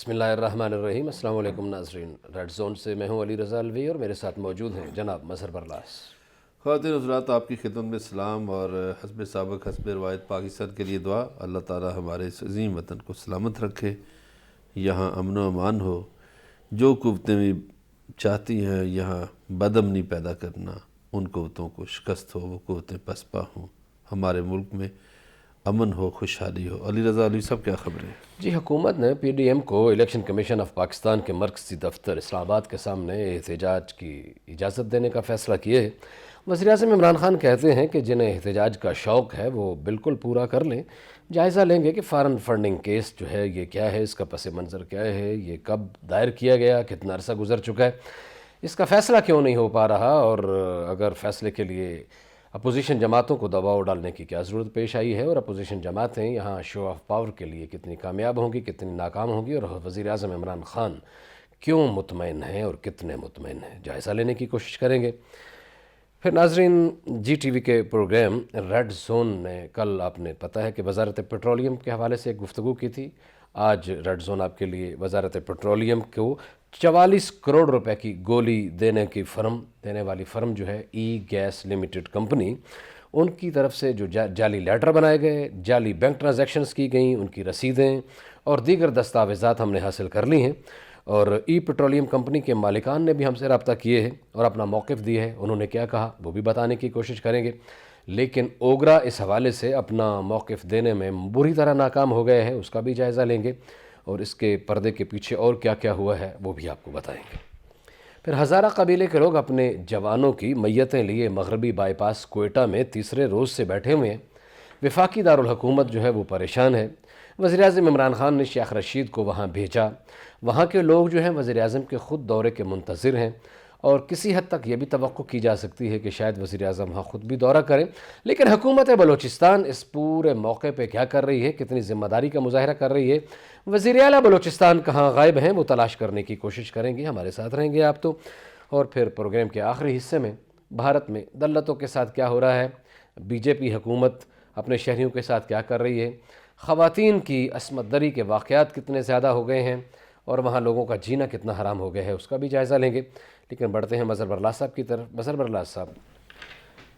بسم اللہ الرحمن الرحیم۔ السلام علیکم ناظرین، ریڈ زون سے میں ہوں علی رضا الوی اور میرے ساتھ موجود ہیں جناب مظہر برلاس۔ خواتین حضرات، آپ کی خدمت میں سلام اور حسب سابق حسب روایت پاکستان کے لیے دعا۔ اللہ تعالی ہمارے اس عظیم وطن کو سلامت رکھے، یہاں امن و امان ہو۔ جو قوتیں بھی چاہتی ہیں یہاں بدامنی پیدا کرنا، ان قوتوں کو شکست ہو، وہ قوتیں پسپا ہوں، ہمارے ملک میں امن ہو، خوشحالی ہو۔ علی رضا الوی صاحب، کیا خبریں؟ جی، حکومت نے پی ڈی ایم کو الیکشن کمیشن آف پاکستان کے مرکزی دفتر اسلام آباد کے سامنے احتجاج کی اجازت دینے کا فیصلہ کیے ہے۔ وزیراعظم عمران خان کہتے ہیں کہ جنہیں احتجاج کا شوق ہے وہ بالکل پورا کر لیں، جائزہ لیں گے کہ فارن فنڈنگ کیس جو ہے یہ کیا ہے، اس کا پس منظر کیا ہے، یہ کب دائر کیا گیا، کتنا عرصہ گزر چکا ہے، اس کا فیصلہ کیوں نہیں ہو پا رہا، اور اگر فیصلے کے لیے اپوزیشن جماعتوں کو دباؤ ڈالنے کی کیا ضرورت پیش آئی ہے، اور اپوزیشن جماعتیں یہاں شو آف پاور کے لیے کتنی کامیاب ہوں گی، کتنی ناکام ہوں گی، اور وزیر اعظم عمران خان کیوں مطمئن ہیں اور کتنے مطمئن ہیں، جائزہ لینے کی کوشش کریں گے۔ پھر ناظرین، جی ٹی وی کے پروگرام ریڈ زون نے کل، آپ نے پتہ ہے کہ وزارت پیٹرولیم کے حوالے سے ایک گفتگو کی تھی۔ آج ریڈ زون آپ کے لیے وزارت پیٹرولیم کو 44 کروڑ روپے کی گولی دینے والی فرم جو ہے ای گیس لمیٹڈ کمپنی، ان کی طرف سے جو جعلی لیٹر بنائے گئے، جعلی بینک ٹرانزیکشنز کی گئیں، ان کی رسیدیں اور دیگر دستاویزات ہم نے حاصل کر لی ہیں، اور ای پیٹرولیم کمپنی کے مالکان نے بھی ہم سے رابطہ کیے ہیں اور اپنا موقف دیے ہے۔ انہوں نے کیا کہا وہ بھی بتانے کی کوشش کریں گے، لیکن اوگرا اس حوالے سے اپنا موقف دینے میں بری طرح ناکام ہو گئے ہیں، اس کا بھی جائزہ لیں گے، اور اس کے پردے کے پیچھے اور کیا کیا ہوا ہے وہ بھی آپ کو بتائیں گے۔ پھر ہزارہ قبیلے کے لوگ اپنے جوانوں کی میتیں لیے مغربی بائی پاس کوئٹہ میں تیسرے روز سے بیٹھے ہوئے ہیں۔ وفاقی دارالحکومت جو ہے وہ پریشان ہے۔ وزیراعظم عمران خان نے شیخ رشید کو وہاں بھیجا۔ وہاں کے لوگ جو ہیں وزیر اعظم کے خود دورے کے منتظر ہیں، اور کسی حد تک یہ بھی توقع کی جا سکتی ہے کہ شاید وزیر اعظم وہاں خود بھی دورہ کریں، لیکن حکومت بلوچستان اس پورے موقع پہ کیا کر رہی ہے، کتنی ذمہ داری کا مظاہرہ کر رہی ہے، وزیر اعلیٰ بلوچستان کہاں غائب ہیں، وہ تلاش کرنے کی کوشش کریں گے۔ ہمارے ساتھ رہیں گے آپ تو۔ اور پھر پروگرام کے آخری حصے میں بھارت میں دلتوں کے ساتھ کیا ہو رہا ہے، بی جے پی حکومت اپنے شہریوں کے ساتھ کیا کر رہی ہے، خواتین کی عصمت دری کے واقعات کتنے زیادہ ہو گئے ہیں، اور وہاں لوگوں کا جینا کتنا حرام ہو گیا ہے، اس کا بھی جائزہ لیں گے۔ لیکن بڑھتے ہیں مظہر برلاس صاحب کی طرف۔ مظہر برلاس صاحب،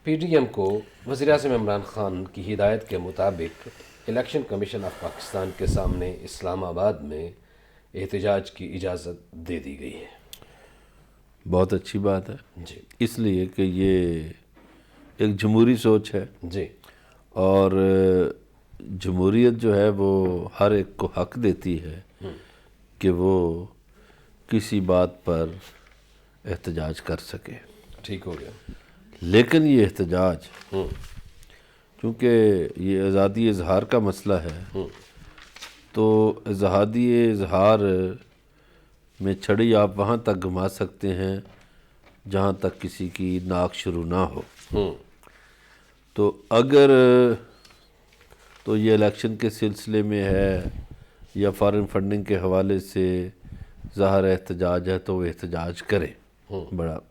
پی ڈی ایم کو وزیر اعظم عمران خان کی ہدایت کے مطابق الیکشن کمیشن آف پاکستان کے سامنے اسلام آباد میں احتجاج کی اجازت دے دی گئی ہے۔ بہت اچھی بات ہے، جی اس لیے کہ یہ ایک جمہوری سوچ ہے، جی اور جمہوریت جو ہے وہ ہر ایک کو حق دیتی ہے کہ وہ کسی بات پر احتجاج کر سکے۔ ٹھیک ہو گیا۔ لیکن یہ احتجاج، چونکہ یہ آزادی اظہار کا مسئلہ ہے، تو آزادی اظہار میں چھڑی آپ وہاں تک گھما سکتے ہیں جہاں تک کسی کی ناک شروع نہ ہو۔ تو اگر تو یہ الیکشن کے سلسلے میں ہے یا فارن فنڈنگ کے حوالے سے ظاہر احتجاج ہے تو وہ احتجاج کریں،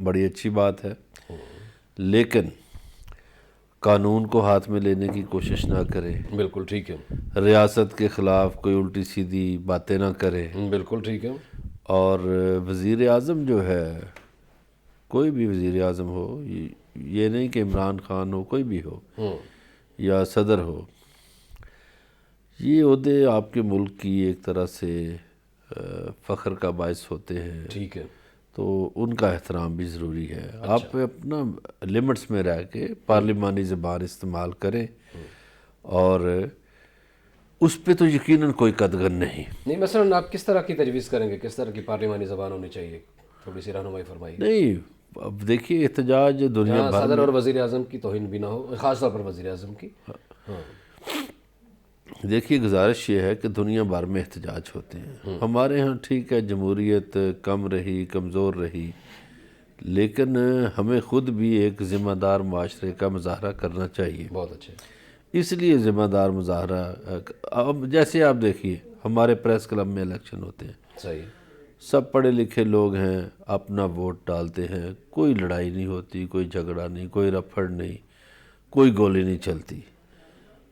بڑی اچھی بات ہے، لیکن قانون کو ہاتھ میں لینے کی کوشش نہ کریں، بالکل ٹھیک ہے، ریاست کے خلاف کوئی الٹی سیدھی باتیں نہ کریں، بالکل ٹھیک ہے۔ اور وزیر اعظم جو ہے، کوئی بھی وزیر اعظم ہو، یہ نہیں کہ عمران خان ہو، کوئی بھی ہو یا صدر ہو، یہ عہدے آپ کے ملک کی ایک طرح سے فخر کا باعث ہوتے ہیں، ٹھیک ہے، تو ان کا احترام بھی ضروری ہے۔ آپ اپنا لمٹس میں رہ کے پارلیمانی زبان استعمال کریں، اور اس پہ تو یقیناً کوئی قدغن نہیں۔ مثلا آپ کس طرح کی تجویز کریں گے، کس طرح کی پارلیمانی زبان ہونی چاہیے، تھوڑی سی رہنمائی فرمائیے۔ نہیں، اب دیکھیے احتجاج دنیا جہاں بھر صدر میں، اور وزیر اعظم کی توہین بھی نہ ہو، خاص طور پر وزیر اعظم کی۔ دیکھیے گزارش یہ ہے کہ دنیا بھر میں احتجاج ہوتے ہیں، ہمارے ہاں ٹھیک ہے جمہوریت کم رہی، کمزور رہی، لیکن ہمیں خود بھی ایک ذمہ دار معاشرے کا مظاہرہ کرنا چاہیے۔ بہت اچھے۔ اس لیے ذمہ دار مظاہرہ، اب جیسے آپ دیکھیے ہمارے پریس کلب میں الیکشن ہوتے ہیں، صحیح۔ سب پڑھے لکھے لوگ ہیں، اپنا ووٹ ڈالتے ہیں، کوئی لڑائی نہیں ہوتی، کوئی جھگڑا نہیں، کوئی رفڑ نہیں، کوئی گولی نہیں چلتی،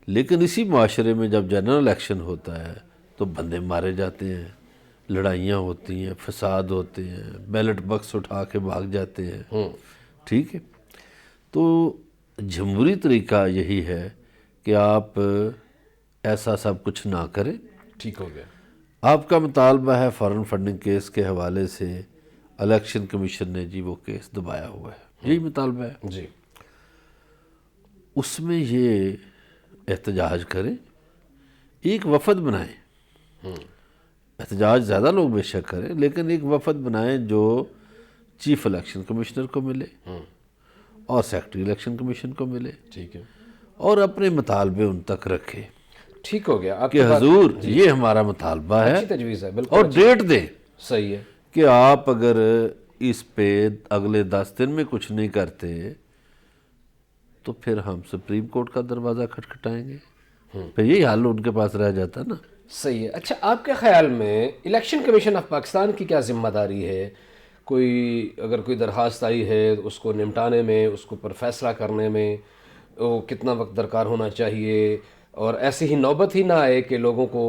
لیکن اسی معاشرے میں جب جنرل الیکشن ہوتا ہے تو بندے مارے جاتے ہیں، لڑائیاں ہوتی ہیں، فساد ہوتے ہیں، بیلٹ بکس اٹھا کے بھاگ جاتے ہیں، ٹھیک ہے. تو جمہوری طریقہ یہی ہے کہ آپ ایسا سب کچھ نہ کریں. ٹھیک ہو گیا. آپ کا مطالبہ ہے فارن فنڈنگ کیس کے حوالے سے، الیکشن کمیشن نے جی وہ کیس دبایا ہوا ہے، یہی مطالبہ ہے. جی. اس میں یہ احتجاج کریں، ایک وفد بنائیں. احتجاج زیادہ لوگ بے شک کریں، لیکن ایک وفد بنائیں جو چیف الیکشن کمشنر کو ملے اور سیکرٹری الیکشن کمیشن کو ملے، ٹھیک ہے. اور اپنے مطالبے ان تک رکھے ٹھیک ہو گیا. آپ کہ کی بات حضور یہ ہمارا مطالبہ ہے، اچھی تجویز ہے، بالکل اور ڈیٹ دیں صحیح ہے. کہ آپ اگر اس پہ اگلے 10 دن میں کچھ نہیں کرتے تو پھر ہم سپریم کورٹ کا دروازہ کھٹکھٹائیں گے. پھر یہی حل ان کے پاس رہ جاتا نا. صحیح ہے. اچھا، آپ کے خیال میں الیکشن کمیشن آف پاکستان کی کیا ذمہ داری ہے؟ اگر کوئی درخواست آئی ہے اس کو نمٹانے میں، اس کو پر فیصلہ کرنے میں وہ کتنا وقت درکار ہونا چاہیے، اور ایسی ہی نوبت ہی نہ آئے کہ لوگوں کو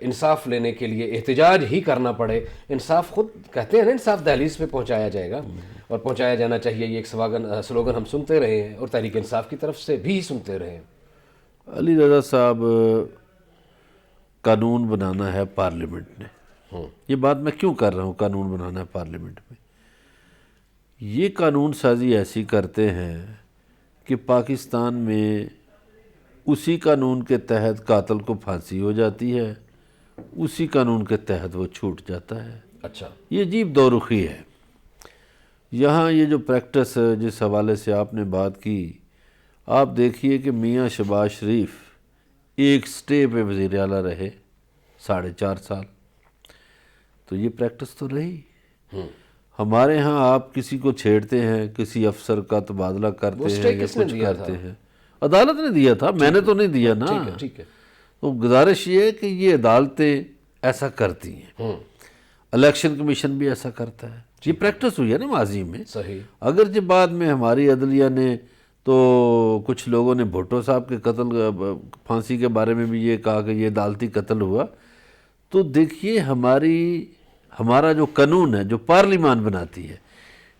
انصاف لینے کے لیے احتجاج ہی کرنا پڑے؟ انصاف خود کہتے ہیں نا، انصاف دہلیز پہ پہنچایا جائے گا اور پہنچایا جانا چاہیے. یہ ایک سلوگن ہم سنتے رہے ہیں اور تحریک انصاف کی طرف سے بھی سنتے رہے ہیں. علی رضا صاحب، قانون بنانا ہے پارلیمنٹ نے. یہ بات میں کیوں کر رہا ہوں، قانون بنانا ہے پارلیمنٹ میں؟ یہ قانون سازی ایسی کرتے ہیں کہ پاکستان میں اسی قانون کے تحت قاتل کو پھانسی ہو جاتی ہے، اسی قانون کے تحت وہ چھوٹ جاتا ہے. اچھا. یہ عجیب دو رخی ہے. یہاں یہ جو پریکٹس جس حوالے سے آپ نے بات کی، آپ دیکھیے کہ میاں شہباز شریف ایک سٹے پہ وزیر اعلیٰ رہے 4.5 سال، تو یہ پریکٹس تو رہی. ہمارے ہاں آپ کسی کو چھیڑتے ہیں، کسی افسر کا تبادلہ کرتے ہیں یا کچھ کرتے ہیں، عدالت نے دیا تھا، میں نے تو نہیں دیا نا. ٹھیک ہے. تو گزارش یہ ہے کہ یہ عدالتیں ایسا کرتی ہیں، الیکشن کمیشن بھی ایسا کرتا ہے. یہ پریکٹس ہوئی ہے نا ماضی میں. صحیح. اگرچہ بعد میں ہماری عدلیہ نے تو کچھ لوگوں نے بھٹو صاحب کے قتل پھانسی کے بارے میں بھی یہ کہا کہ یہ عدالتی قتل ہوا. تو دیکھیے ہمارا جو قانون ہے جو پارلیمان بناتی ہے،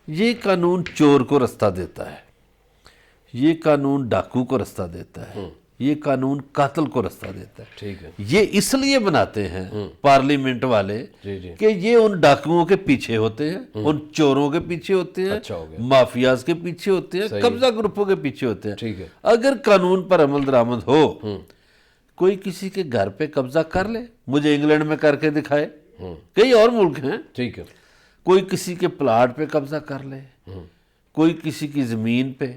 یہ قانون چور کو رستہ دیتا ہے، یہ قانون ڈاکو کو رستہ دیتا ہے، یہ قانون قاتل کو رستہ دیتا ہے. ٹھیک ہے. یہ اس لیے بناتے ہیں پارلیمنٹ والے کہ یہ ان ڈاکوؤں کے پیچھے ہوتے ہیں، ان چوروں کے پیچھے ہوتے ہیں، اچھا ہو گیا. مافیاز کے پیچھے ہوتے ہیں، قبضہ گروپوں کے پیچھے ہوتے ہیں. ٹھیک ہے. اگر قانون پر عمل درآمد ہو، کوئی کسی کے گھر پہ قبضہ کر لے، مجھے انگلینڈ میں کر کے دکھائے، کئی اور ملک ہیں. ٹھیک ہے. کوئی کسی کے پلاٹ پہ قبضہ کر لے، کوئی کسی کی زمین پہ،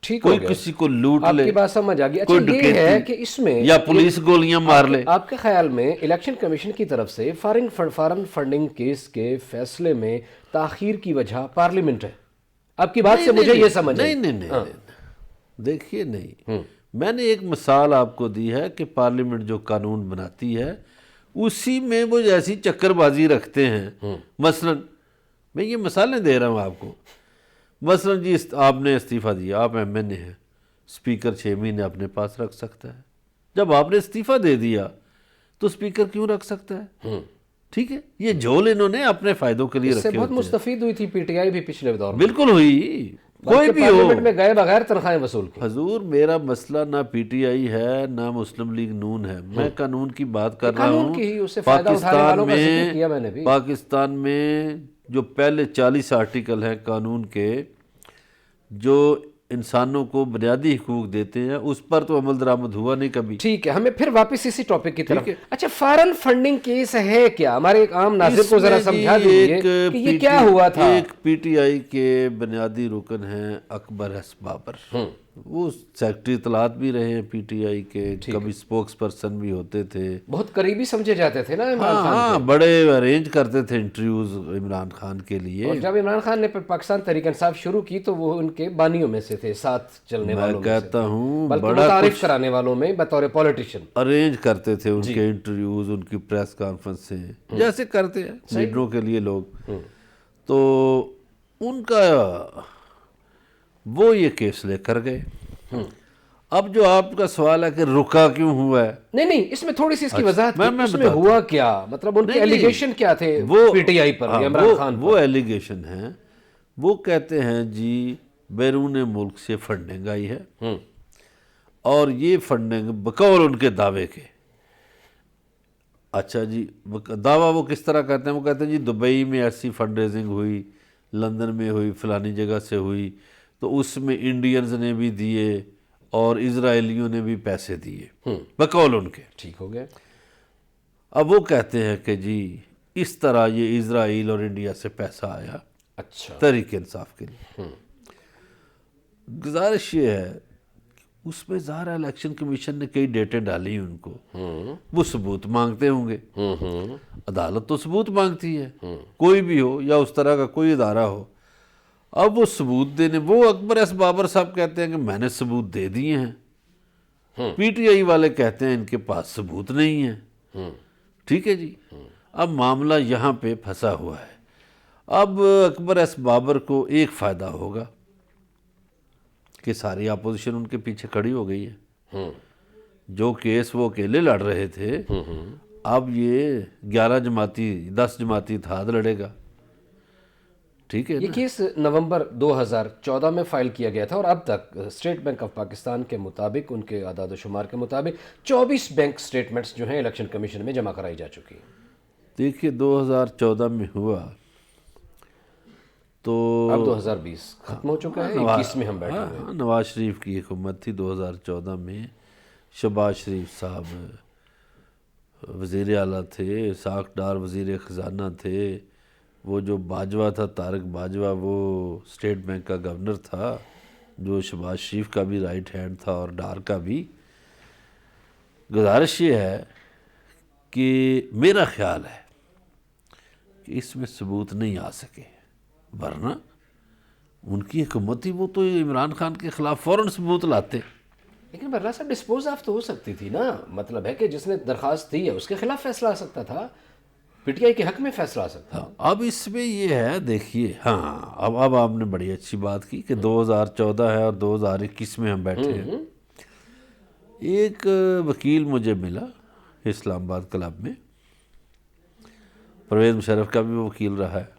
ٹھیک ہو کوئی گیا. کسی کو لوٹ آپ لے، کی بات سمجھ آ گئی. کوئی اچھا، یہ ہے کہ اس میں یا پولیس گولیاں مار لے. آپ کے خیال میں الیکشن کمیشن کی طرف سے فارن فنڈنگ کیس کے فیصلے میں تاخیر کی وجہ پارلیمنٹ ہے؟ آپ کی بات سے مجھے یہ سمجھ آئی. نہیں، دیکھیے، نہیں، میں نے ایک مثال آپ کو دی ہے کہ پارلیمنٹ جو قانون بناتی ہے اسی میں وہ ایسی چکر بازی رکھتے ہیں. مثلا میں یہ مثالیں دے رہا ہوں آپ کو. مثلا جی آپ نے استعفیٰ دیا، آپ ایم این اے ہیں، اسپیکر 6 مہینے اپنے پاس رکھ سکتا ہے. جب آپ نے استعفیٰ دے دیا تو اسپیکر کیوں رکھ سکتا ہے؟ ٹھیک ہے. یہ جھول انہوں نے اپنے فائدوں کے لیے اس سے رکھے بہت ہوتے ہیں. مستفید ہوئی تھی پی ٹی آئی بھی پچھلے دور میں. بالکل ہوئی، کوئی بھی ہو. پارلیمنٹ میں گئے بغیر تنخواہیں وصول کی. حضور میرا مسئلہ نہ پی ٹی آئی ہے نہ مسلم لیگ نون ہے، میں قانون کی بات کر رہا قانون کی ہی اس سے فائدہ اٹھانے والوں کا ذکر کیا میں نے بھی. پاکستان میں جو پہلے 40 آرٹیکل ہیں قانون کے جو انسانوں کو بنیادی حقوق دیتے ہیں، اس پر تو عمل درآمد ہوا نہیں کبھی. ٹھیک ہے، ہمیں پھر واپس اسی ٹاپک کی طرف. اچھا، فارن فنڈنگ کیس ہے کیا؟ ہمارے ایک عام ناظر کو ذرا سمجھا دیجیے کہ یہ کیا ہوا تھا. ایک پی ٹی آئی کے بنیادی رکن ہیں اکبر ایس بابر، وہ سیکرٹری اطلاعات بھی رہے ہیں پی ٹی آئی کے، کبھی سپوکس پرسن بھی ہوتے تھے. بہت قریبی سمجھے جاتے تھے نا عمران خان. ہاں، بڑے ارینج کرتے تھے انٹرویوز عمران خان کے لیے. اور جب عمران خان نے پاکستان تحریک انصاف شروع کی تو وہ ان کے بانیوں میں سے تھے، ساتھ چلنے والوں میں سے. میں کہتا ہوں بلکہ بڑا متعارف کرانے والوں میں بطور پولیٹیشین ارینج کرتے تھے ان کے انٹرویوز، ان کی پریس کانفرنس سے، جیسے کرتے ہیں لیڈروں کے لیے لوگ. تو ان کا وہ یہ کیس لے کر گئے. اب جو آپ کا سوال ہے کہ رکا کیوں ہوا ہے، نہیں اس میں تھوڑی سی اس کی وضاحت میں اس میں ہوا کیا، مطلب ان کے ایلیگیشن کیا تھے پی ٹی آئی پر، عمران خان پر؟ وہ ایلیگیشن ہیں، وہ کہتے ہیں جی بیرون ملک سے فنڈنگ آئی ہے اور یہ فنڈنگ بقول ان کے دعوے کے، اچھا جی دعویٰ وہ کس طرح کہتے ہیں؟ وہ کہتے ہیں جی دبئی میں ایسی فنڈ ریزنگ ہوئی، لندن میں ہوئی، فلانی جگہ سے ہوئی، تو اس میں انڈینز نے بھی دیے اور اسرائیلیوں نے بھی پیسے دیے بقول ان کے۔ ٹھیک ہو گیا۔ اب وہ کہتے ہیں کہ جی اس طرح یہ اسرائیل اور انڈیا سے پیسہ آیا اچھا، تحریک انصاف کے لیے۔ گزارش یہ ہے، اس میں ظاہر الیکشن کمیشن نے کئی ڈیٹیں ڈالی ان کو، وہ ثبوت مانگتے ہوں گے، عدالت تو ثبوت مانگتی ہے، کوئی بھی ہو یا اس طرح کا کوئی ادارہ ہو۔ اب وہ ثبوت دینے، وہ اکبر ایس بابر صاحب کہتے ہیں کہ میں نے ثبوت دے دیے ہیں، پی ٹی آئی والے کہتے ہیں ان کے پاس ثبوت نہیں ہے۔ ٹھیک ہے جی، اب معاملہ یہاں پہ پھنسا ہوا ہے۔ اب اکبر ایس بابر کو ایک فائدہ ہوگا کہ ساری اپوزیشن ان کے پیچھے کھڑی ہو گئی ہے، جو کیس وہ اکیلے لڑ رہے تھے اب یہ 10 جماعتی اتحاد لڑے گا۔ ٹھیک ہے یہ کیس نومبر 2014 میں فائل کیا گیا تھا اور اب تک اسٹیٹ بینک آف پاکستان کے مطابق، ان کے اعداد و شمار کے مطابق 24 بینک سٹیٹمنٹس جو ہیں الیکشن کمیشن میں جمع کرائی جا چکی ہیں۔ دیکھیے 2014 میں ہوا تو اب 2020 ختم ہو چکا ہے، 21 میں ہم بیٹھے ہوئے ہیں۔ نواز شریف کی حکومت تھی 2014 میں، شہباز شریف صاحب وزیر اعلیٰ تھے، ساکھ ڈار وزیر خزانہ تھے، وہ جو باجوہ تھا طارق باجوہ وہ اسٹیٹ بینک کا گورنر تھا، جو شہباز شریف کا بھی رائٹ ہینڈ تھا اور ڈار کا بھی۔ گزارش یہ ہے کہ میرا خیال ہے کہ اس میں ثبوت نہیں آ سکے، ورنہ ان کی حکومت تھی، وہ تو عمران خان کے خلاف فوراً ثبوت لاتے۔ لیکن برلا صاحب ڈسپوز آف تو ہو سکتی تھی نا، مطلب ہے کہ جس نے درخواست دی ہے اس کے خلاف فیصلہ آ سکتا تھا، پی ٹی آئی کے حق میں فیصلہ آ سکتا تھا۔ اب اس میں یہ ہے، دیکھیے اب آپ نے بڑی اچھی بات کی کہ 2014 ہے اور 2021 میں ہم بیٹھے ہیں۔ ایک وکیل مجھے ملا اسلام آباد کلب میں، پرویز مشرف کا بھی وکیل رہا ہے،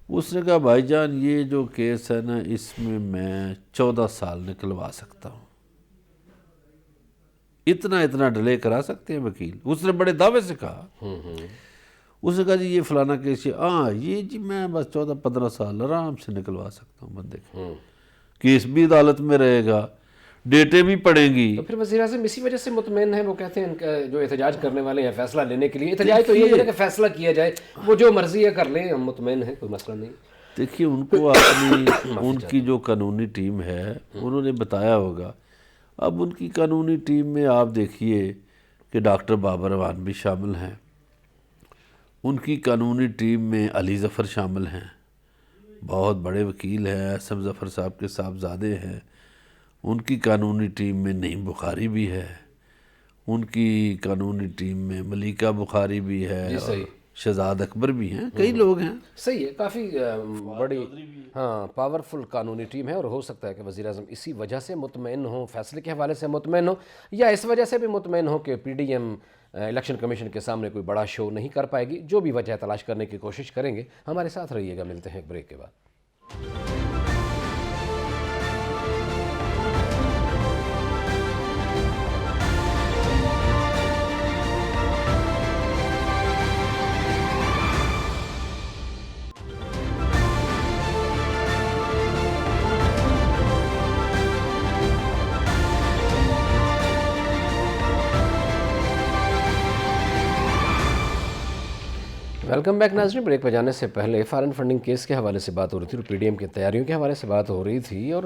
اس نے کہا بھائی جان یہ جو کیس ہے نا اس میں 14 سال نکلوا سکتا ہوں، اتنا ڈیلے کرا سکتے ہیں وکیل۔ اس نے بڑے دعوے سے کہا، اس نے کہا جی یہ فلانا کیس یہ جی میں بس 14-15 سال آرام سے نکلوا سکتا ہوں بندے کے، کیس بھی عدالت میں رہے گا، ڈیٹیں بھی پڑیں گی۔ تو پھر وزیر اعظم اسی وجہ سے مطمئن ہیں، وہ کہتے ہیں ان کا جو احتجاج کرنے والے ہیں فیصلہ لینے کے لیے، احتجاج تو یہ ہے کہ فیصلہ کیا جائے، وہ جو مرضی ہے کر لیں، ہم مطمئن ہیں، کوئی مسئلہ نہیں۔ دیکھیے ان کو اپنی ان کی جو قانونی ٹیم ہے انہوں نے بتایا ہوگا۔ اب ان کی قانونی ٹیم میں آپ دیکھیے کہ ڈاکٹر بابر اعوان بھی شامل ہیں، ان کی قانونی ٹیم میں علی ظفر شامل ہیں، بہت بڑے وکیل ہیں، احسن ظفر صاحب کے صاحبزادے ہیں، ان کی قانونی ٹیم میں نعیم بخاری بھی ہے، ان کی قانونی ٹیم میں ملیکہ بخاری بھی ہے، اور شہزاد اکبر بھی ہیں، کئی لوگ ہیں۔ صحیح ہے، کافی بڑی پاورفل قانونی ٹیم ہے، اور ہو سکتا ہے کہ وزیر اعظم اسی وجہ سے مطمئن ہوں، فیصلے کے حوالے سے مطمئن ہوں، یا اس وجہ سے بھی مطمئن ہوں کہ P D M election commission کے سامنے کوئی بڑا شو نہیں کر پائے گی۔ جو بھی وجہ تلاش کرنے کی کوشش کریں گے، ہمارے ساتھ رہیے گا، ملتے ہیں ایک بریک کے بعد۔ ویلکم بیک ناظرین، بریک پہ جانے سے پہلے فارن فنڈنگ کیس کے حوالے سے بات ہو رہی تھی اور پی ڈی ایم کی تیاریوں کے حوالے سے بات ہو رہی تھی، اور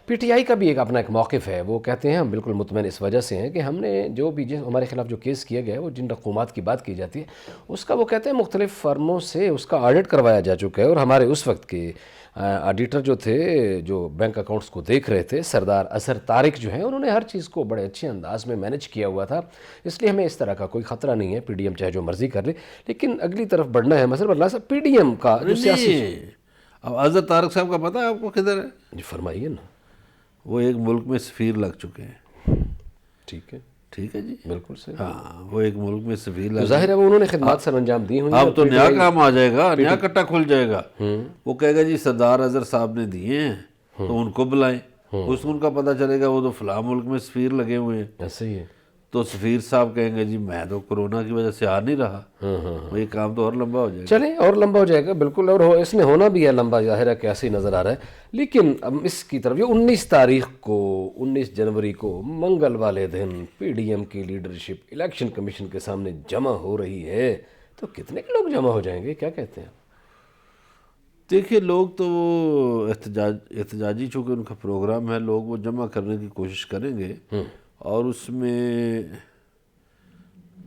پی ٹی آئی کا بھی اپنا ایک موقف ہے۔ وہ کہتے ہیں ہم بالکل مطمئن اس وجہ سے ہیں کہ ہم نے جو بھی ہمارے خلاف جو کیس کیا گیا ہے، وہ جن رقومات کی بات کی جاتی ہے اس کا وہ کہتے ہیں مختلف فرموں سے اس کا آڈٹ کروایا جا چکا ہے، اور ہمارے اس وقت کے آڈیٹر جو تھے، جو بینک اکاؤنٹس کو دیکھ رہے تھے، سردار اظہر طارق جو ہیں، انہوں نے ہر چیز کو بڑے اچھے انداز میں مینج کیا ہوا تھا، اس لیے ہمیں اس طرح کا کوئی خطرہ نہیں ہے، پی ڈی ایم چاہے جو مرضی کر لے۔ لیکن اگلی طرف بڑھنا ہے مثلا اللہ صاحب، پی ڈی ایم کا جو سیاسی، اب اظہر طارق صاحب کا پتہ ہے آپ کو کدھر ہے؟ جی فرمائیے نا۔ وہ ایک ملک میں سفیر لگ چکے ہیں. ٹھیک ہے، ٹھیک ہے جی. بالکل صحیح. ہاں وہ ایک ملک میں سفیر تو لگ ظاہر ہے وہ انہوں نے خدمات سر انجام دی ہوئی ہیں. اب تو نیا کام آ جائے گا, نیا کٹا کھل جائے گا. وہ کہے گا جی سردار اظہر صاحب نے دیے ہیں تو ان کو بلائیں. اس کو ان کا پتہ چلے گا وہ تو فلاں ملک میں سفیر لگے ہوئے ہیں. ایسے ہی ہے. تو سفیر صاحب کہیں گے جی میں تو کورونا کی وجہ سے آ نہیں رہا. یہ کام تو اور لمبا ہو جائے گا. چلیں اور لمبا ہو جائے گا بالکل, اور اس نے ہونا بھی ہے لمبا, ظاہر ہے کیسے نظر آ رہا ہے. لیکن اب اس کی طرف یہ 19 تاریخ کو 19 جنوری کو منگل والے دن پی ڈی ایم کی لیڈرشپ الیکشن کمیشن کے سامنے جمع ہو رہی ہے, تو کتنے کے لوگ جمع ہو جائیں گے, کیا کہتے ہیں؟ دیکھیے لوگ تو وہ احتجاجی چونکہ ان کا پروگرام ہے, لوگ وہ جمع کرنے کی کوشش کریں گے. اور اس میں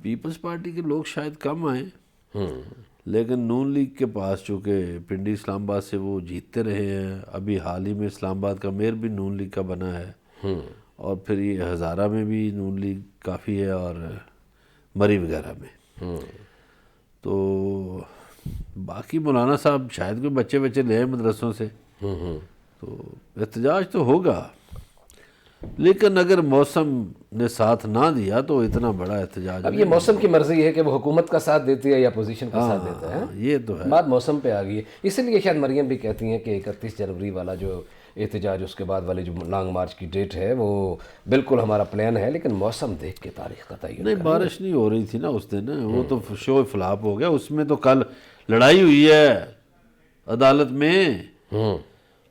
پیپلز پارٹی کے لوگ شاید کم آئیں, لیکن نون لیگ کے پاس چونکہ پنڈی اسلام آباد سے وہ جیتتے رہے ہیں, ابھی حال ہی میں اسلام آباد کا میئر بھی نون لیگ کا بنا ہے, اور پھر یہ ہزارہ میں بھی نون لیگ کافی ہے, اور مری وغیرہ میں. تو باقی مولانا صاحب شاید کوئی بچے لے آئیں مدرسوں سے, تو احتجاج تو ہوگا. لیکن اگر موسم نے ساتھ نہ دیا تو اتنا بڑا احتجاج. اب یہ موسم کی مرضی ہے کہ وہ حکومت کا ساتھ دیتی ہے یا اپوزیشن کا ساتھ دیتا ہے. یہ تو ہے بات موسم پہ آ گئی ہے. اسی لیے شاید مریم بھی کہتی ہیں کہ 31 جنوری والا جو احتجاج, اس کے بعد والی جو لانگ مارچ کی ڈیٹ ہے, وہ بالکل ہمارا پلان ہے, لیکن موسم دیکھ کے تاریخ کا تعین. نہیں, بارش نہیں ہو رہی تھی نا اس دن, وہ تو شو فلاپ ہو گیا. اس میں تو کل لڑائی ہوئی ہے عدالت میں,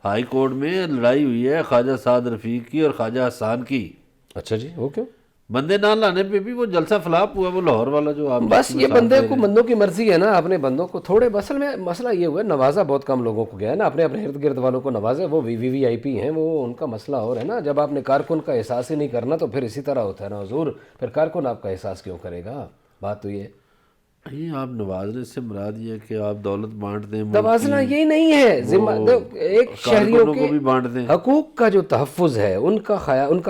ہائی کورٹ میں لڑائی ہوئی ہے خواجہ سعد رفیق کی اور خواجہ حسان کی. اچھا جی, وہ کیوں؟ بندے نہ لانے پہ بھی وہ جلسہ فلاپ ہوا, وہ لاہور والا جو آپ بس یہ بندے کو, بندوں کی مرضی ہے نا, اپنے بندوں کو تھوڑے, اصل میں مسئلہ یہ ہوا ہے نوازا بہت کم لوگوں کو گیا ہے نا, اپنے ارد گرد والوں کو نوازے. وہ وی آئی پی ہیں, وہ ان کا مسئلہ اور ہے نا. جب آپ نے کارکن کا احساس ہی نہیں کرنا تو پھر اسی طرح ہوتا ہے نا حضور, پھر کارکن آپ کا احساس کیوں کرے گا؟ بات تو یہ ہے. نہیں, آپ نوازنے سے مراد یہ ہے کہ آپ دولت بانٹ دیں. توازنہ یہی نہیں ہے, ایک شہریوں کے بھی بانٹ دیں. حقوق کا جو تحفظ ہے, ان کا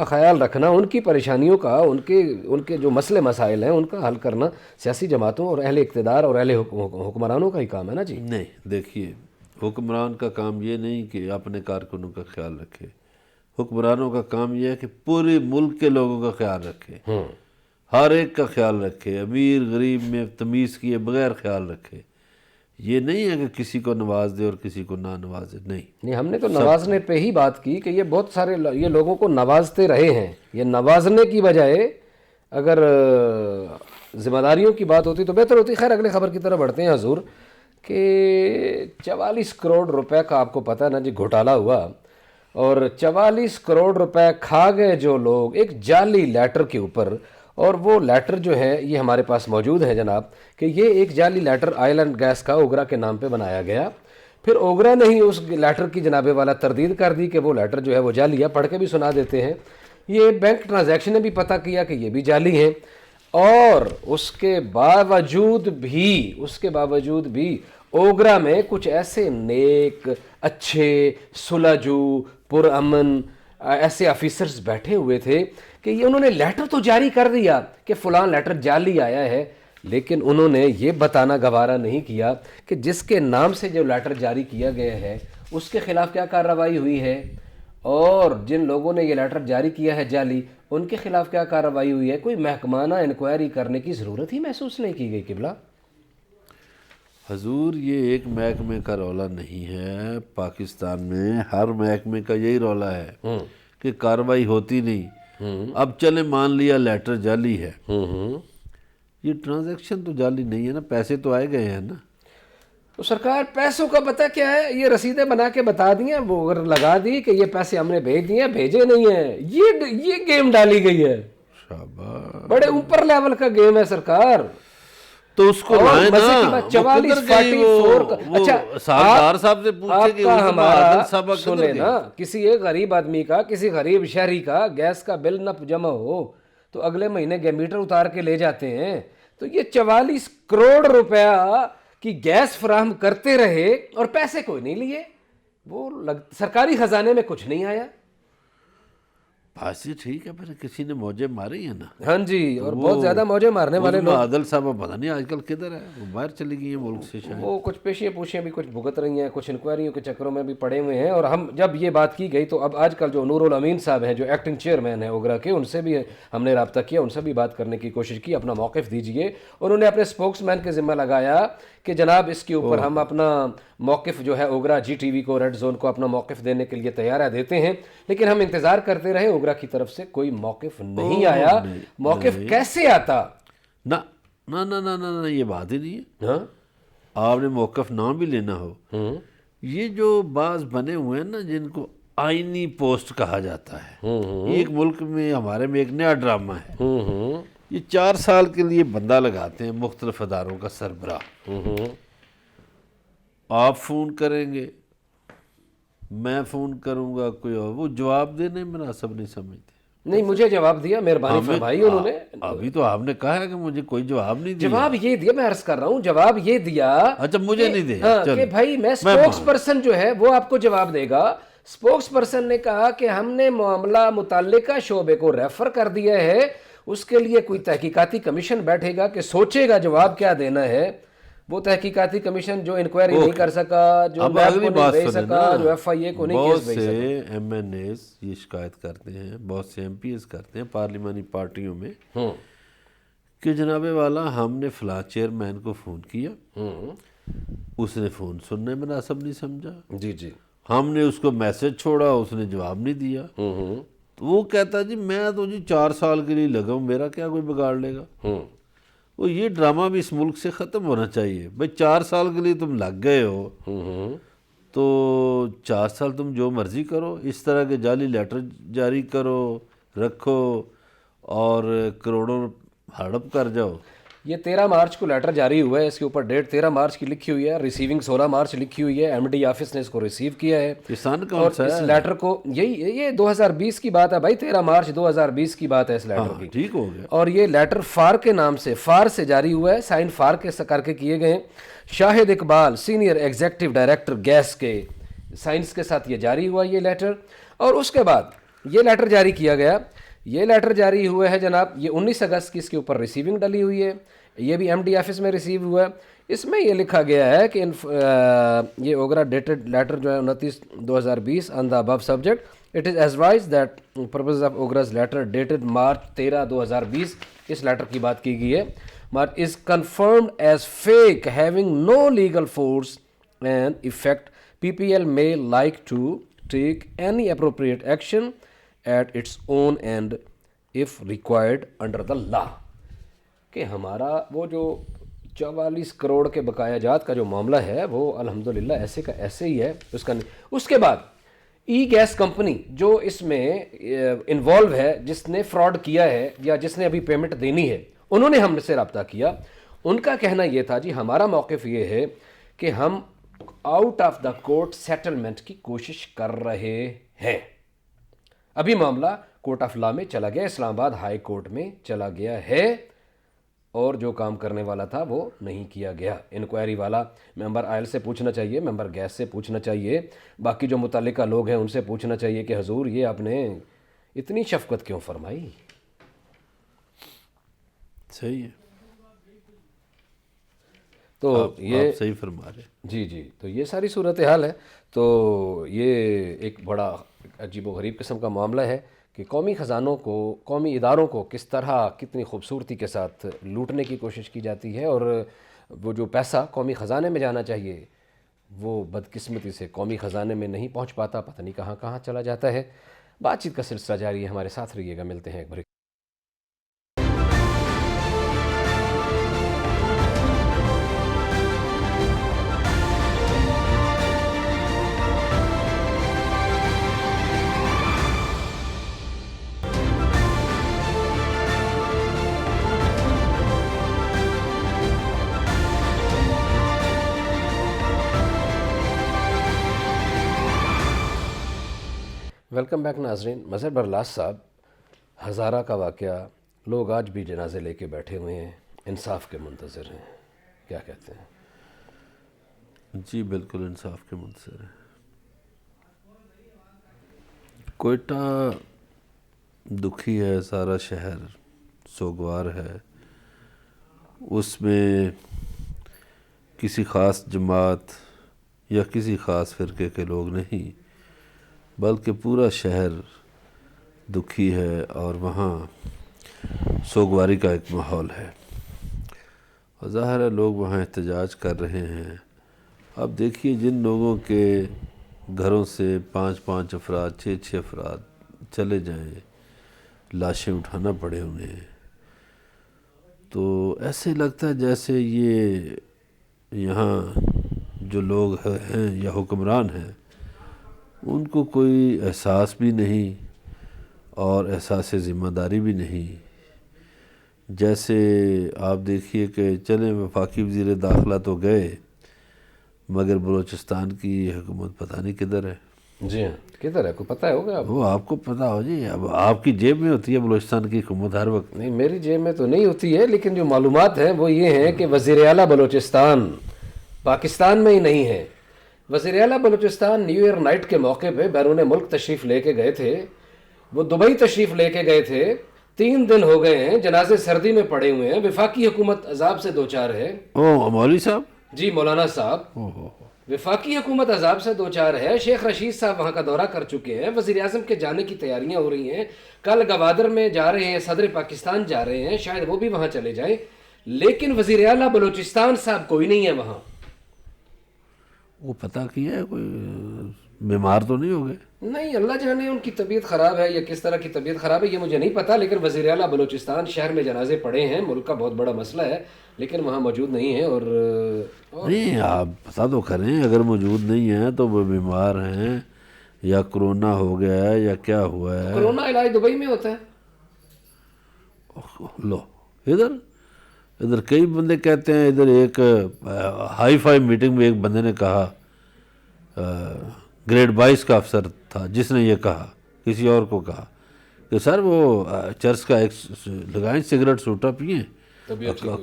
خیال رکھنا, ان کی پریشانیوں کا, ان کے جو مسئلے مسائل ہیں ان کا حل کرنا سیاسی جماعتوں اور اہل اقتدار اور اہل حکمرانوں کا ہی کام ہے نا جی. نہیں, دیکھیے حکمران کا کام یہ نہیں کہ اپنے کارکنوں کا خیال رکھے. حکمرانوں کا کام یہ ہے کہ پورے ملک کے لوگوں کا خیال رکھے, ہر ایک کا خیال رکھے, امیر غریب میں تمیز کیے بغیر خیال رکھے. یہ نہیں ہے کہ کسی کو نواز دے اور کسی کو نہ نوازے. نہیں, ہم نے تو نوازنے پہ ہی بات کی کہ یہ بہت سارے یہ لوگوں کو نوازتے رہے ہیں. یہ نوازنے کی بجائے اگر ذمہ داریوں کی بات ہوتی تو بہتر ہوتی. خیر اگلے خبر کی طرف بڑھتے ہیں حضور, کہ 44 کروڑ روپے کا آپ کو پتہ ہے نا جی گھوٹالہ ہوا, اور 44 کروڑ روپے کھا گئے جو لوگ ایک جعلی لیٹر کے اوپر. اور وہ لیٹر جو ہے یہ ہمارے پاس موجود ہے جناب, کہ یہ ایک جعلی لیٹر آئل اینڈ گیس کا اوگرا کے نام پہ بنایا گیا. پھر اوگرا نے ہی اس لیٹر کی جناب والا تردید کر دی کہ وہ لیٹر جو ہے وہ جعلی ہے, پڑھ کے بھی سنا دیتے ہیں. یہ بینک ٹرانزیکشن بھی پتہ کیا کہ یہ بھی جعلی ہیں, اور اس کے باوجود بھی اوگرا میں کچھ ایسے نیک, اچھے, سلجھو, پرامن ایسے آفیسرز بیٹھے ہوئے تھے کہ یہ انہوں نے لیٹر تو جاری کر دیا کہ فلاں لیٹر جعلی آیا ہے, لیکن انہوں نے یہ بتانا گوارا نہیں کیا کہ جس کے نام سے جو لیٹر جاری کیا گیا ہے اس کے خلاف کیا کارروائی ہوئی ہے, اور جن لوگوں نے یہ لیٹر جاری کیا ہے جعلی ان کے خلاف کیا کارروائی ہوئی ہے. کوئی محکمانہ انکوائری کرنے کی ضرورت ہی محسوس نہیں کی گئی. قبلہ حضور, یہ ایک محکمے کا رولا نہیں ہے. پاکستان میں ہر محکمے کا یہی رولا ہے کہ کارروائی ہوتی نہیں. اب چلے مان لیا لیٹر جعلی ہے, یہ ٹرانزیکشن تو جعلی نہیں ہے نا, پیسے تو آئے گئے ہیں نا. تو سرکار پیسوں کا پتہ کیا ہے, یہ رسیدیں بنا کے بتا دی ہیں, وہ اگر لگا دی کہ یہ پیسے ہم نے بھیج دیے, بھیجے نہیں ہیں. یہ گیم ڈالی گئی ہے. شاباش, بڑے اوپر لیول کا گیم ہے سرکار. تو اس کو لائیں نا, 44 اچھا سردار صاحب سے پوچھے کہ ہمارا سنیں نا, کسی ایک غریب آدمی کا, کسی غریب شہری کا گیس کا بل نہ جمع ہو تو اگلے مہینے میٹر اتار کے لے جاتے ہیں. تو یہ 44 کروڑ روپیہ کی گیس فراہم کرتے رہے اور پیسے کوئی نہیں لیے. وہ سرکاری خزانے میں کچھ نہیں آیا. بات سے ٹھیک ہے، پھر کسی نے موجے ماری ہیں نا، ہاں جی، اور بہت زیادہ موجے مارنے والے عظمیٰ لوگ، عادل صاحبہ پتہ نہیں آج کل کدھر ہے، وہ باہر چلی گئی ہیں ملک سے شاید۔ وہ کچھ پیشیاں پوشیاں بھی کچھ بھگت رہی ہیں، کچھ انکوائریوں کے چکروں میں بھی پڑے ہوئے ہیں۔ اور ہم جب یہ بات کی گئی تو اب آج کل جو نور الامین صاحب ہیں، جو ایکٹنگ چیئرمین ہیں اوگرا کے، ان سے بھی ہم نے رابطہ کیا، ان سے بھی بات کرنے کی کوشش کی، اپنا موقف دیجئے۔ انہوں نے اپنے اسپوکس مین کے ذمہ لگایا کہ جناب اس کے اوپر ہم اپنا موقف جو ہے اوگرا جی ٹی وی کو، ریڈ زون کو اپنا موقف دینے کے لیے تیار دیتے ہیں، لیکن ہم انتظار کرتے رہے، اوگرا کی طرف سے کوئی موقف نہیں آیا۔ موقف کیسے آتا؟ نہ نہ نہ نہ نہ نہ، یہ بات ہی نہیں ہے۔ ہاں آپ نے موقف نہ بھی لینا ہو، یہ جو بعض بنے ہوئے ہیں نا جن کو آئینی پوسٹ کہا جاتا ہے، ایک ملک میں ہمارے میں ایک نیا ڈرامہ ہے، یہ 4 سال کے لیے بندہ لگاتے ہیں مختلف اداروں کا سربراہ۔ آپ فون کریں گے، میں فون کروں گا، کوئی اور، وہ جواب دینے مناسب نہیں سمجھتے۔ نہیں، مجھے جواب دیا، مہربانی فرمائی انہوں نے۔ ابھی تو آپ نے کہا ہے کہ مجھے کوئی جواب نہیں دیا۔ جواب یہ دیا، میں عرض کر رہا ہوں، جواب یہ دیا اچھا، مجھے نہیں دیا، ہاں کہ بھائی میں سپوکس پرسن جو ہے وہ آپ کو جواب دے گا۔ سپوکس پرسن نے کہا کہ ہم نے معاملہ متعلقہ شعبے کو ریفر کر دیا ہے، اس کے لیے کوئی تحقیقاتی کمیشن بیٹھے گا کہ سوچے گا جواب کیا دینا ہے۔ وہ تحقیقاتی کمیشن جو انکوائری نہیں کر سکا، جو اب نیب اگلی کو نہیں بات بھیج سنیں سکا، نا، جو ایف آئی اے کو نہیں بہت کیس بھیج سکا۔ سے ایم این ایز یہ شکایت کرتے ہیں، بہت سے ایم پی ایز کرتے ہیں پارلیمانی پارٹیوں میں کہ جناب والا ہم نے فلاں چیئرمین کو فون کیا، اس نے فون سننے مناسب نہیں سمجھا، جی جی، ہم نے اس کو میسج چھوڑا، اس نے جواب نہیں دیا، تو وہ کہتا جی میں تو جی 4 سال کے لیے لگا ہوں، میرا کیا کوئی بگاڑ لے گا۔ وہ یہ ڈرامہ بھی اس ملک سے ختم ہونا چاہیے بھائی، 4 سال کے لیے تم لگ گئے ہو تو 4 سال تم جو مرضی کرو، اس طرح کے جعلی لیٹر جاری کرو، رکھو اور کروڑوں ہڑپ کر جاؤ۔ یہ 13 مارچ کو لیٹر جاری ہوا ہے، اس کے اوپر ڈیٹ 13 مارچ کی لکھی ہوئی ہے، ریسیونگ 16 مارچ لکھی ہوئی ہے، ایم ڈی آفس نے اس کو ریسیو کیا ہے۔ یہ سن اور کون سا اس ہے؟ لیٹر کو یہ 2020 کی بات ہے بھائی، 13 مارچ 2020 کی بات ہے اس لیٹر کی۔ ٹھیک ہو گیا۔ اور یہ لیٹر فار کے نام سے، فار سے جاری ہوا ہے، سائن فار کے کر کے کیے گئے ہیں۔ Shahid Iqbal senior executive director gas کے سائنس کے ساتھ یہ جاری ہوا یہ لیٹر۔ اور اس کے بعد یہ لیٹر جاری کیا گیا، یہ لیٹر جاری ہوا ہے جناب، یہ 19 اگست کی اس کے اوپر ریسیونگ ڈلی ہوئی ہے، یہ بھی ایم ڈی آفس میں ریسیو ہوا ہے۔ اس میں یہ لکھا گیا ہے کہ یہ اوگرا ڈیٹڈ لیٹر جو ہے 29/2020 on the above subject, it is advised that purpose of OGRA's letter dated March 13/2020، اس لیٹر کی بات کی گئی ہے، March is confirmed as fake having no legal force and effect. PPL may like to take any appropriate action at its own end if required under the law. کہ ہمارا وہ جو 44 کروڑ کے بقایا جات کا جو معاملہ ہے وہ الحمدللہ ایسے کا ایسے ہی ہے۔ اس کے بعد ای گیس کمپنی جو اس میں انوالو ہے، جس نے فراڈ کیا ہے یا جس نے ابھی پیمنٹ دینی ہے، انہوں نے ہم سے رابطہ کیا۔ ان کا کہنا یہ تھا جی ہمارا موقف یہ ہے کہ ہم out of the court settlement کی کوشش کر رہے ہیں۔ ابھی معاملہ کورٹ آف لا میں چلا گیا، اسلام آباد ہائی کورٹ میں چلا گیا ہے، اور جو کام کرنے والا تھا وہ نہیں کیا گیا۔ انکوائری والا ممبر آئل سے پوچھنا چاہیے، ممبر گیس سے پوچھنا چاہیے، باقی جو متعلقہ لوگ ہیں ان سے پوچھنا چاہیے کہ حضور یہ آپ نے اتنی شفقت کیوں فرمائی۔ صحیح ہے، تو یہ آپ صحیح فرما رہے۔ جی جی، تو یہ ساری صورتحال ہے۔ تو یہ ایک بڑا عجیب و غریب قسم کا معاملہ ہے کہ قومی خزانوں کو، قومی اداروں کو کس طرح کتنی خوبصورتی کے ساتھ لوٹنے کی کوشش کی جاتی ہے، اور وہ جو پیسہ قومی خزانے میں جانا چاہیے وہ بدقسمتی سے قومی خزانے میں نہیں پہنچ پاتا، پتہ نہیں کہاں کہاں چلا جاتا ہے۔ بات چیت کا سلسلہ جاری ہے، ہمارے ساتھ رہیے گا، ملتے ہیں ایک بریک۔ ویلکم بیک ناظرین۔ مظہر برلاس صاحب، ہزارہ کا واقعہ، لوگ آج بھی جنازے لے کے بیٹھے ہوئے ہیں، انصاف کے منتظر ہیں، کیا کہتے ہیں؟ جی بالکل انصاف کے منتظر ہے۔ کوئٹہ دکھی ہے، سارا شہر سوگوار ہے. اس میں کسی خاص جماعت یا کسی خاص فرقے کے لوگ نہیں، بلکہ پورا شہر دکھی ہے اور وہاں سوگواری کا ایک ماحول ہے. اور ظاہر ہے لوگ وہاں احتجاج کر رہے ہیں. اب دیکھیے جن لوگوں کے گھروں سے 5 افراد 6 افراد چلے جائیں، لاشیں اٹھانا پڑے انہیں، تو ایسے لگتا ہے جیسے یہ یہاں جو لوگ ہیں یا حکمران ہیں ان کو کوئی احساس بھی نہیں اور احساس ذمہ داری بھی نہیں. جیسے آپ دیکھیے کہ چلیں وفاقی وزیر داخلہ تو گئے مگر بلوچستان کی حکومت پتہ نہیں کدھر ہے. جی ہاں، کدھر ہے؟ کوئی پتہ ہوگا آپ؟ وہ آپ کو پتہ ہو جی، اب آپ کی جیب میں ہوتی ہے بلوچستان کی حکومت ہر وقت. نہیں، میری جیب میں تو نہیں ہوتی ہے، لیکن جو معلومات ہیں وہ یہ ہیں کہ وزیر اعلیٰ بلوچستان پاکستان میں ہی نہیں ہے. وزیر اعلیٰ بلوچستان نیو ایئر نائٹ کے موقع پہ بیرون ملک تشریف لے کے گئے تھے. وہ دبئی تشریف لے کے گئے تھے. 3 دن ہو گئے ہیں، جنازے سردی میں پڑے ہوئے ہیں. وفاقی حکومت عذاب سے دوچار ہے. او مولوی صاحب. جی مولانا صاحب، وفاقی حکومت عذاب سے دوچار ہے. شیخ رشید صاحب وہاں کا دورہ کر چکے ہیں. وزیر اعظم کے جانے کی تیاریاں ہو رہی ہیں. کل گوادر میں جا رہے ہیں، صدر پاکستان جا رہے ہیں، شاید وہ بھی وہاں چلے جائیں. لیکن وزیر اعلیٰ بلوچستان صاحب کوئی نہیں ہے وہاں. وہ پتہ کیا ہے کوئی بیمار تو نہیں ہو گئے؟ نہیں، اللہ جانے ان کی طبیعت خراب ہے یا کس طرح کی طبیعت خراب ہے یہ مجھے نہیں پتا. لیکن وزیر اعلیٰ بلوچستان شہر میں جنازے پڑے ہیں، ملک کا بہت بڑا مسئلہ ہے، لیکن وہاں موجود نہیں ہیں. اور نہیں آپ پتہ تو کریں، اگر موجود نہیں ہیں تو وہ بیمار ہیں یا کرونا ہو گیا ہے یا کیا ہوا ہے. کرونا علاج دبئی میں ہوتا ہے. لو ادھر کئی بندے کہتے ہیں. ادھر ایک ہائی فائی میٹنگ میں ایک بندے نے کہا، گریڈ 22 کا افسر تھا جس نے یہ کہا، کسی اور کو کہا کہ سر وہ چرس کا ایک لگائیں، سگریٹ سوٹا پئیں،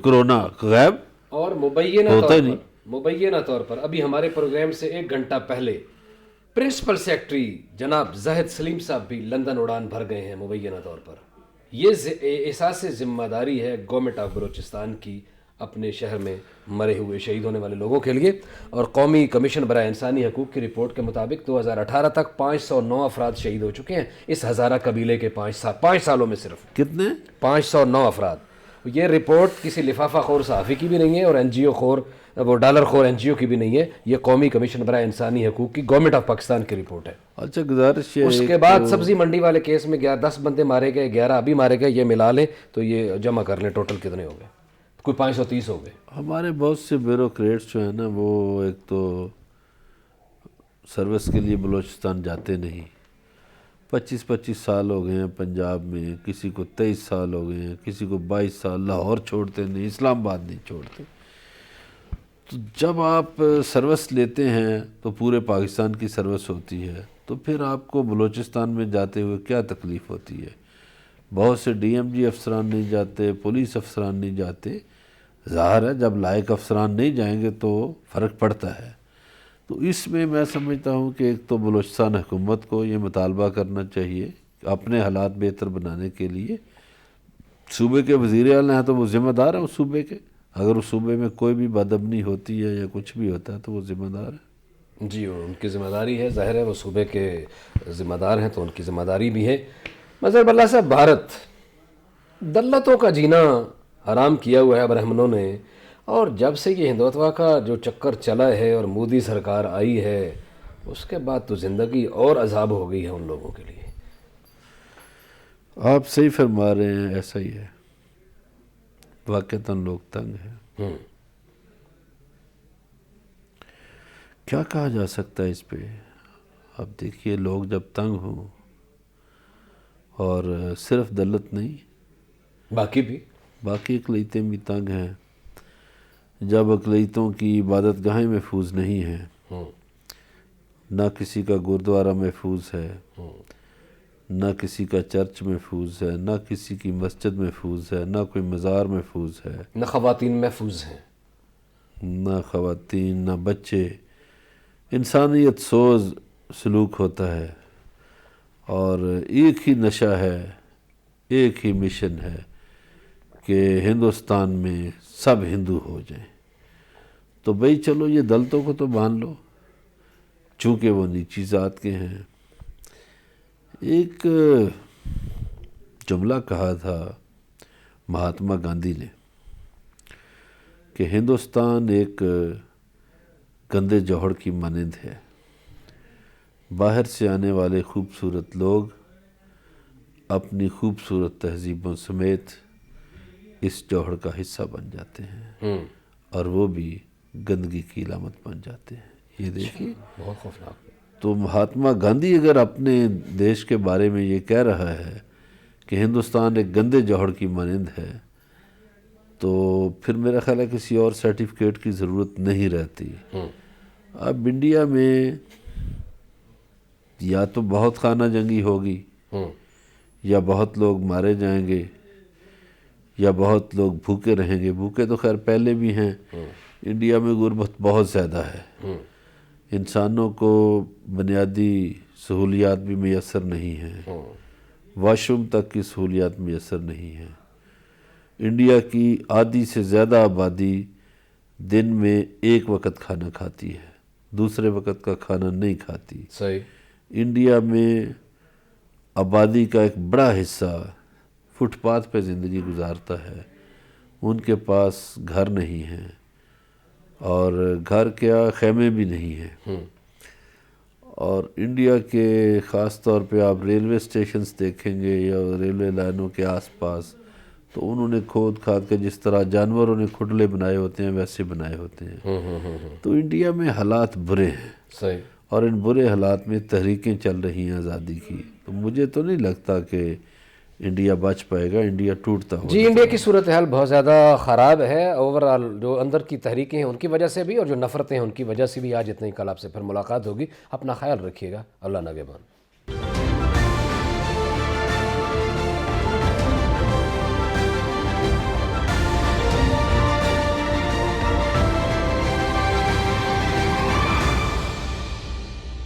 کرونا غائب. اور مبینہ طور پر ابھی ہمارے پروگرام سے 1 گھنٹہ پہلے پرنسپل سیکرٹری جناب زاہد سلیم صاحب بھی لندن اڑان بھر گئے ہیں مبینہ طور پر. یہ احساس ذمہ داری ہے گورنمنٹ آف بلوچستان کی اپنے شہر میں مرے ہوئے شہید ہونے والے لوگوں کے لیے. اور قومی کمیشن برائے انسانی حقوق کی رپورٹ کے مطابق 2018 تک 509 افراد شہید ہو چکے ہیں اس ہزارہ قبیلے کے 5 سالوں میں. صرف کتنے؟ 509 افراد. یہ رپورٹ کسی لفافہ خور صحافی کی بھی نہیں ہے اور این جی او خور، وہ ڈالر خور این جی او کی بھی نہیں ہے. یہ قومی کمیشن برائے انسانی حقوق کی گورنمنٹ آف پاکستان کی رپورٹ ہے. اچھا گزارش ہے. اس کے بعد سبزی منڈی والے کیس میں 10 بندے مارے گئے، 11 ابھی مارے گئے. یہ ملا لیں تو یہ جمع کر لیں ٹوٹل کتنے ہو گئے، کوئی 530 ہو گئے. ہمارے بہت سے بیوروکریٹس جو ہیں نا، وہ ایک تو سروس کے لیے بلوچستان جاتے نہیں. 25 سال ہو گئے ہیں پنجاب میں، کسی کو 23 سال ہو گئے ہیں، کسی کو 22 سال. لاہور چھوڑتے نہیں، اسلام آباد نہیں چھوڑتے. تو جب آپ سروس لیتے ہیں تو پورے پاکستان کی سروس ہوتی ہے، تو پھر آپ کو بلوچستان میں جاتے ہوئے کیا تکلیف ہوتی ہے. بہت سے ڈی ایم جی افسران نہیں جاتے، پولیس افسران نہیں جاتے. ظاہر ہے جب لائق افسران نہیں جائیں گے تو فرق پڑتا ہے. تو اس میں میں سمجھتا ہوں کہ ایک تو بلوچستان حکومت کو یہ مطالبہ کرنا چاہیے کہ اپنے حالات بہتر بنانے کے لیے صوبے کے وزیر اعلیٰ ہیں تو وہ ذمہ دار ہیں اس صوبے کے. اگر اس صوبے میں کوئی بھی بدامنی ہوتی ہے یا کچھ بھی ہوتا ہے تو وہ ذمہ دار ہے. جی ان کی ذمہ داری ہے، ظاہر ہے وہ صوبے کے ذمہ دار ہیں تو ان کی ذمہ داری بھی ہے. مظہر اللہ صاحب، بھارت دلتوں کا جینا حرام کیا ہوا ہے برہمنوں نے، اور جب سے یہ ہندوتوا کا جو چکر چلا ہے اور مودی سرکار آئی ہے اس کے بعد تو زندگی اور عذاب ہو گئی ہے ان لوگوں کے لیے. آپ صحیح فرما رہے ہیں، ایسا ہی ہے. واقعتاً لوگ تنگ ہیں. کیا کہا جا سکتا ہے اس پہ؟ اب دیکھیے لوگ جب تنگ ہوں، اور صرف دلت نہیں باقی اقلیتیں بھی تنگ ہیں. جب اقلیتوں کی عبادت گاہیں محفوظ نہیں ہیں، نہ کسی کا گردوارہ محفوظ ہے، نہ کسی کا چرچ محفوظ ہے، نہ کسی کی مسجد محفوظ ہے، نہ کوئی مزار محفوظ ہے، نہ خواتین محفوظ ہیں، نہ خواتین نہ بچے. انسانیت سوز سلوک ہوتا ہے اور ایک ہی نشہ ہے ایک ہی مشن ہے کہ ہندوستان میں سب ہندو ہو جائیں. تو بھئی چلو یہ دلتوں کو تو مان لو چونکہ وہ نیچی ذات کے ہیں. ایک جملہ کہا تھا مہاتما گاندھی نے کہ ہندوستان ایک گندے جوہر کی مانند ہے. باہر سے آنے والے خوبصورت لوگ اپنی خوبصورت تہذیبوں سمیت اس جوہر کا حصہ بن جاتے ہیں اور وہ بھی گندگی کی علامت بن جاتے ہیں. یہ دیکھیے بہت خوفناک. تو مہاتما گاندھی اگر اپنے دیش کے بارے میں یہ کہہ رہا ہے کہ ہندوستان ایک گندے جوہر کی مانند ہے تو پھر میرا خیال ہے کسی اور سرٹیفکیٹ کی ضرورت نہیں رہتی. اب انڈیا میں یا تو بہت خانہ جنگی ہوگی یا بہت لوگ مارے جائیں گے یا بہت لوگ بھوکے رہیں گے. بھوکے تو خیر پہلے بھی ہیں. انڈیا میں غربت بہت زیادہ ہے. انسانوں کو بنیادی سہولیات بھی میسر نہیں ہیں. واش روم تک کی سہولیات میسر نہیں ہیں. انڈیا کی آدھی سے زیادہ آبادی دن میں ایک وقت کھانا کھاتی ہے, دوسرے وقت کا کھانا نہیں کھاتی. صحیح. انڈیا میں آبادی کا ایک بڑا حصہ فٹ پاتھ پہ زندگی گزارتا ہے. ان کے پاس گھر نہیں ہیں اور گھر کیا خیمے بھی نہیں ہیں. اور انڈیا کے خاص طور پہ آپ ریلوے اسٹیشنز دیکھیں گے یا ریلوے لائنوں کے آس پاس تو انہوں نے کھود کھاد کے جس طرح جانوروں نے کھٹلے بنائے ہوتے ہیں ویسے بنائے ہوتے ہیں. تو انڈیا میں حالات برے ہیں. صحیح. اور ان برے حالات میں تحریکیں چل رہی ہیں آزادی کی. تو مجھے تو نہیں لگتا کہ انڈیا بچ پائے گا. انڈیا ٹوٹتا ہو. جی انڈیا کی صورتحال بہت زیادہ خراب ہے. اوورآل جو اندر کی تحریکیں ہیں ان کی وجہ سے بھی اور جو نفرتیں ہیں ان کی وجہ سے بھی. آج اتنے ہی, کل آپ سے پھر ملاقات ہوگی. اپنا خیال رکھیے گا. اللہ نگہبان.